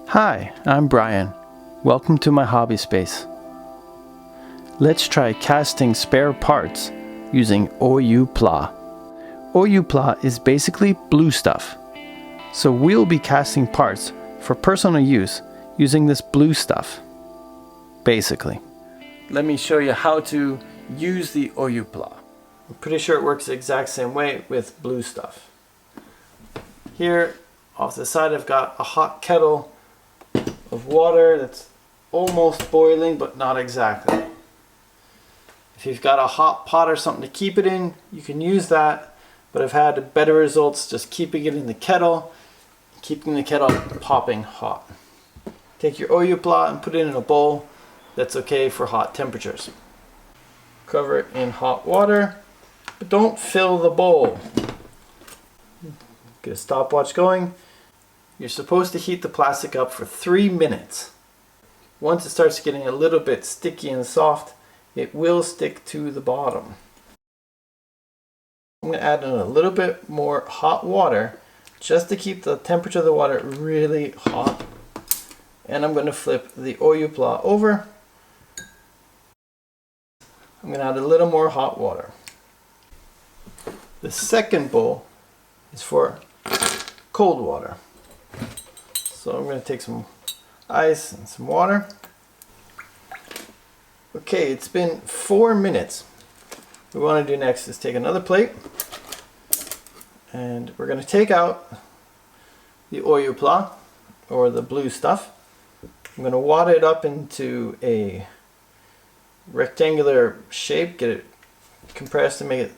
Hi, I'm Brian. Welcome to my hobby space. Let's try casting spare parts using Oyu-pla. Oyupla is basically blue stuff. So we'll be casting parts for personal use using this blue stuff, basically. Let me show you how to use the Oyupla. I'm pretty sure it works the exact same way with blue stuff. Here off the side I've got a hot kettle of water that's almost boiling but not exactly. If you've got a hot pot or something to keep it in, you can use that, but I've had better results just keeping it in the kettle, keeping the kettle popping hot. Take your Oyupla and put it in a bowl that's okay for hot temperatures. Cover it in hot water, but don't fill the bowl. Get a stopwatch going. You're supposed to heat the plastic up for 3 minutes. Once it starts getting a little bit sticky and soft, it will stick to the bottom. I'm going to add in a little bit more hot water just to keep the temperature of the water really hot. And I'm going to flip the Oyupla over. I'm going to add a little more hot water. The second bowl is for cold water. So I'm going to take some ice and some water. Okay, it's been 4 minutes. What we want to do next is take another plate and we're going to take out the Oyupla, or the blue stuff. I'm going to wad it up into a rectangular shape, get it compressed and make it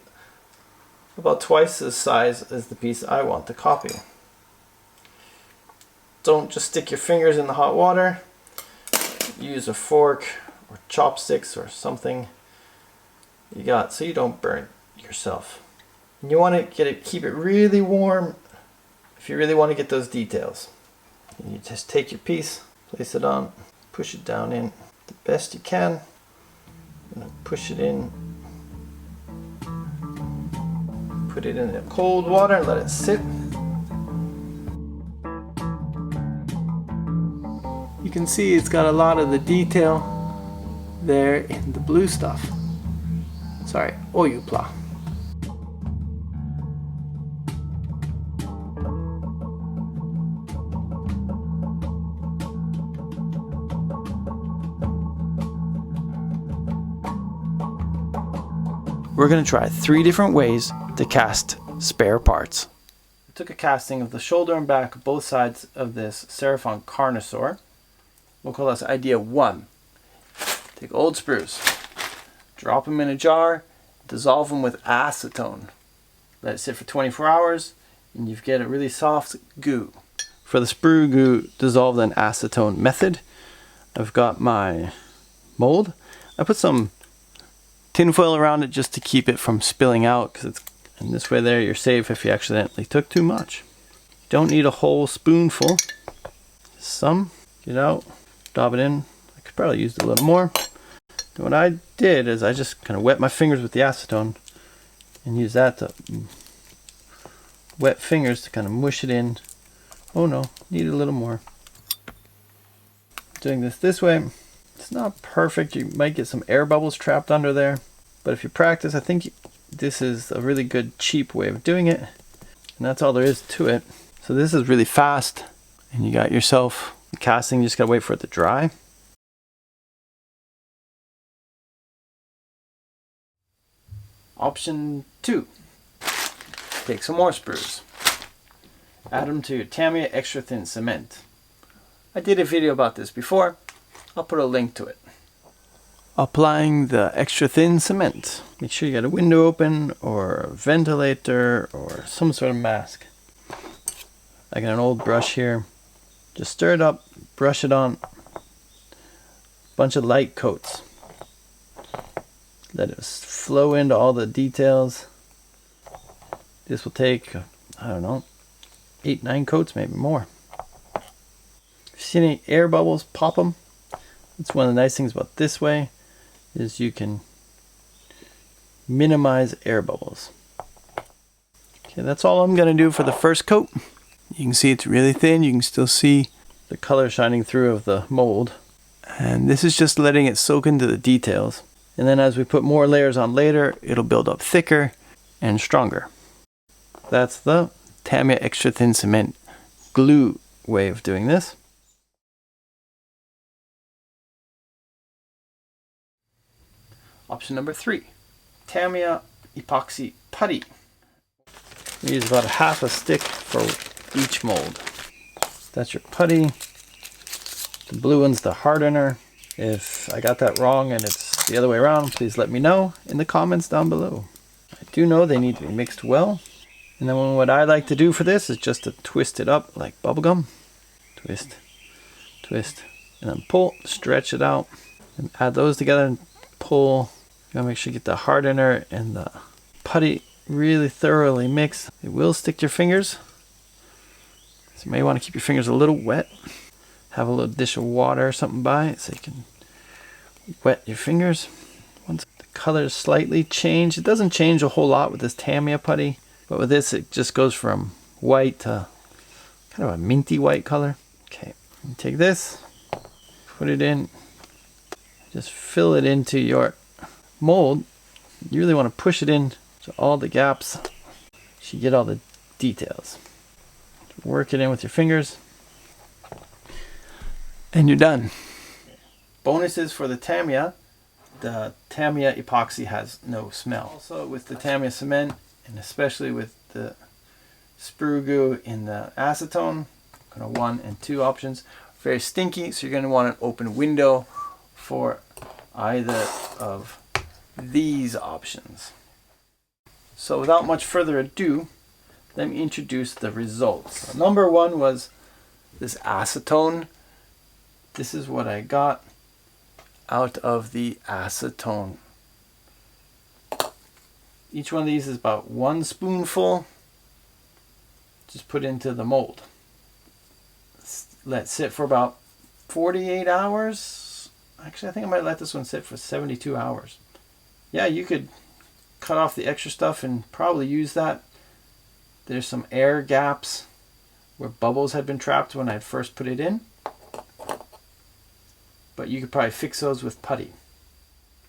about twice the size as the piece I want to copy. Don't just stick your fingers in the hot water. Use a fork or chopsticks or something you got so you don't burn yourself. And you want to keep it really warm if you really want to get those details. And you just take your piece, place it on, push it down in the best you can, and push it in. Put it in the cold water and let it sit. You can see it's got a lot of the detail there in the blue stuff. Sorry, Oyupla. We're going to try 3 different ways to cast spare parts. I took a casting of the shoulder and back of both sides of this Seraphon Carnosaur. We'll call this idea 1. Take old sprues, drop them in a jar, dissolve them with acetone. Let it sit for 24 hours and you get a really soft goo. For the sprue goo dissolved in acetone method, I've got my mold. I put some tinfoil around it just to keep it from spilling out, because it's in this way there you're safe if you accidentally took too much. You don't need a whole spoonful. Some, get out, dab it in. I could probably use a little more. And what I did is I just kind of wet my fingers with the acetone and use that to wet fingers to kind of mush it in. Oh no, need a little more. Doing this way, it's not perfect. You might get some air bubbles trapped under there, but if you practice, I think this is a really good cheap way of doing it, and that's all there is to it. So this is really fast, and you got yourself a casting. You just gotta wait for it to dry. Option 2. Take some more sprues. Add them to your Tamiya Extra Thin Cement. I did a video about this before. I'll put a link to it. Applying the extra thin cement. Make sure you got a window open or a ventilator or some sort of mask. I got an old brush here. Just stir it up, brush it on. Bunch of light coats. Let it flow into all the details. This will take, I don't know, 8-9 coats, maybe more. If you see any air bubbles, pop them. That's one of the nice things about this way, is you can minimize air bubbles. Okay, that's all I'm going to do for the first coat. You can see it's really thin. You can still see the color shining through of the mold. And this is just letting it soak into the details. And then as we put more layers on later, it'll build up thicker and stronger. That's the Tamiya Extra Thin Cement glue way of doing this. Option number 3, Tamiya epoxy putty. We use about half a stick for each mold. That's your putty. The blue one's the hardener. If I got that wrong and it's the other way around, please let me know in the comments down below. I do know they need to be mixed well. And then what I like to do for this is just to twist it up like bubblegum. Twist, twist, and then pull, stretch it out, and add those together and pull. You gotta make sure you get the hardener and the putty really thoroughly mixed. It will stick to your fingers, so you may want to keep your fingers a little wet. Have a little dish of water or something by so you can wet your fingers. Once the color is slightly changed, it doesn't change a whole lot with this Tamiya putty, but with this it just goes from white to kind of a minty white color. Okay, you take this, put it in, just fill it into your mold. You really want to push it in to all the gaps so you get all the details. Work it in with your fingers and you're done. Bonuses for the Tamiya epoxy has no smell. Also with the Tamiya cement, and especially with the sprue glue in the acetone, kind of 1 and 2 options, very stinky, so you're going to want an open window for either of these options. So without much further ado, let me introduce the results. So number 1 was this acetone. This is what I got out of the acetone. Each one of these is about 1 spoonful. Just put into the mold. Let sit for about 48 hours. Actually, I think I might let this one sit for 72 hours. Yeah, you could cut off the extra stuff and probably use that. There's some air gaps where bubbles had been trapped when I first put it in. But you could probably fix those with putty.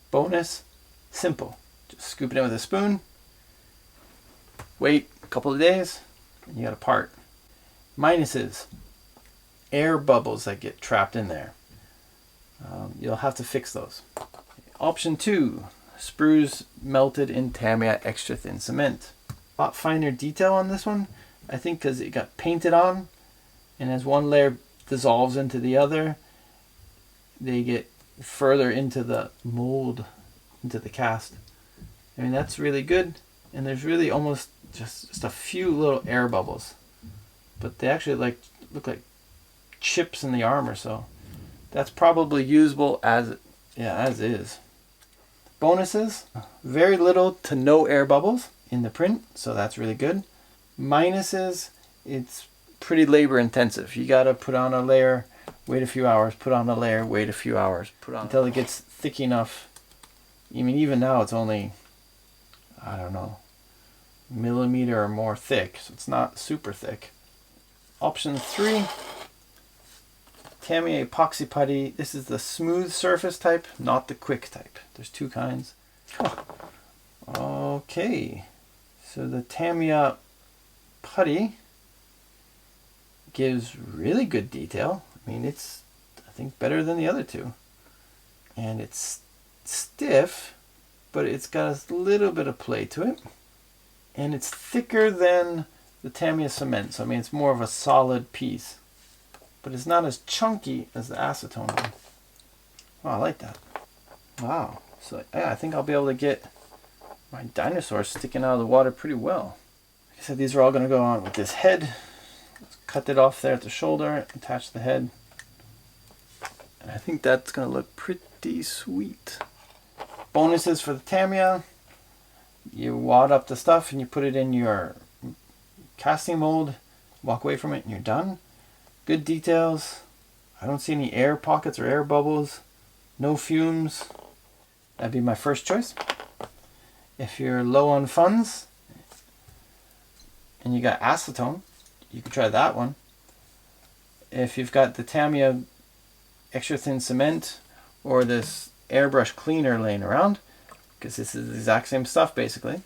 Bonus, simple. Just scoop it in with a spoon. Wait a couple of days and you got a part. Minuses, air bubbles that get trapped in there. You'll have to fix those. Option 2, sprues melted in Tamiya Extra Thin Cement. A lot finer detail on this one, I think, because it got painted on, and as one layer dissolves into the other, they get further into the mold, into the cast. I mean, that's really good, and there's really almost just a few little air bubbles, but they actually look like chips in the armor, so that's probably usable as is. Bonuses, very little to no air bubbles in the print, so that's really good. Minuses, it's pretty labor intensive. You gotta put on a layer, wait a few hours, put on a layer, wait a few hours, put on until it gets thick enough. I mean, even now it's only, I don't know, millimeter or more thick, so it's not super thick. Option 3, Tamiya epoxy putty. This is the smooth surface type, not the quick type. There's 2 kinds. Okay, so the Tamiya putty gives really good detail. I mean, it's, I think, better than the other 2. And it's stiff, but it's got a little bit of play to it. And it's thicker than the Tamiya cement, so I mean, it's more of a solid piece. But it's not as chunky as the acetone one. Oh, I like that. Wow. So yeah, I think I'll be able to get my dinosaur sticking out of the water pretty well. Like I said, these are all going to go on with this head. Let's cut it off there at the shoulder, attach the head. And I think that's going to look pretty sweet. Bonuses for the Tamiya. You wad up the stuff and you put it in your casting mold, walk away from it, and you're done. Good details. I don't see any air pockets or air bubbles. No fumes. That'd be my first choice. If you're low on funds and you got acetone, you could try that one. if you've got the Tamiya Extra Thin Cement or this airbrush cleaner laying around, because this is the exact same stuff basically,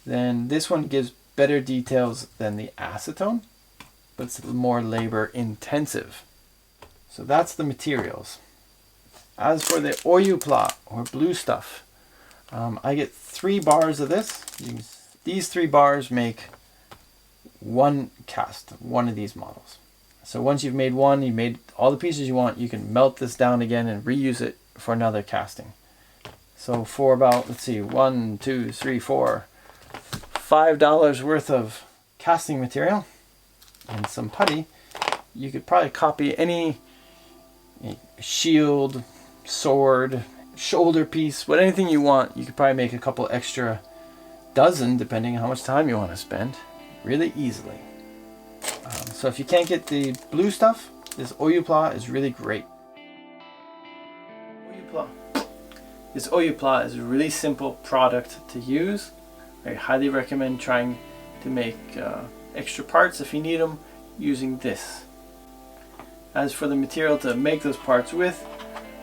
then this one gives better details than the acetone, but it's more labor intensive. So that's the materials. As for the Oyupla or blue stuff, I get 3 bars of this. These 3 bars make one cast, one of these models. So once you've made one, you've made all the pieces you want, you can melt this down again and reuse it for another casting. So for about, let's see, $1, $2, $3, $4, $5 worth of casting material and some putty, you could probably copy any shield, sword, shoulder piece, anything you want. You could probably make a couple extra dozen, depending on how much time you want to spend, really easily. So if you can't get the blue stuff, this Oyupla is really great. This Oyupla is a really simple product to use. I highly recommend trying to make extra parts if you need them using this. As for the material to make those parts with,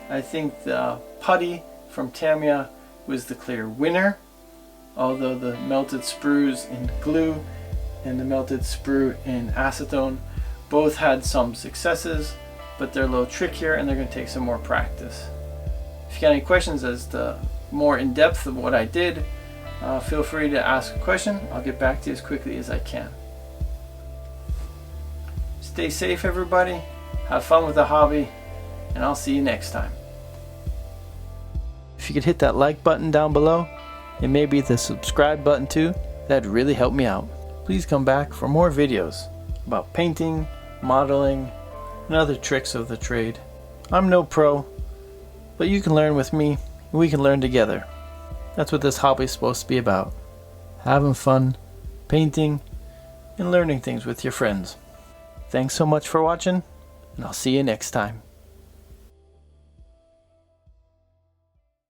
I think the putty from Tamiya was the clear winner, although the melted sprues in glue and the melted sprue in acetone both had some successes, but they're a little trickier and they're going to take some more practice. If you got any questions as to more in depth of what I did, feel free to ask a question. I'll get back to you as quickly as I can. Stay safe, everybody. Have fun with the hobby, and I'll see you next time. If you could hit that like button down below, and maybe the subscribe button too, that'd really help me out. Please come back for more videos about painting, modeling, and other tricks of the trade. I'm no pro, but you can learn with me, and we can learn together. That's what this hobby is supposed to be about. Having fun, painting, and learning things with your friends. Thanks so much for watching, and I'll see you next time.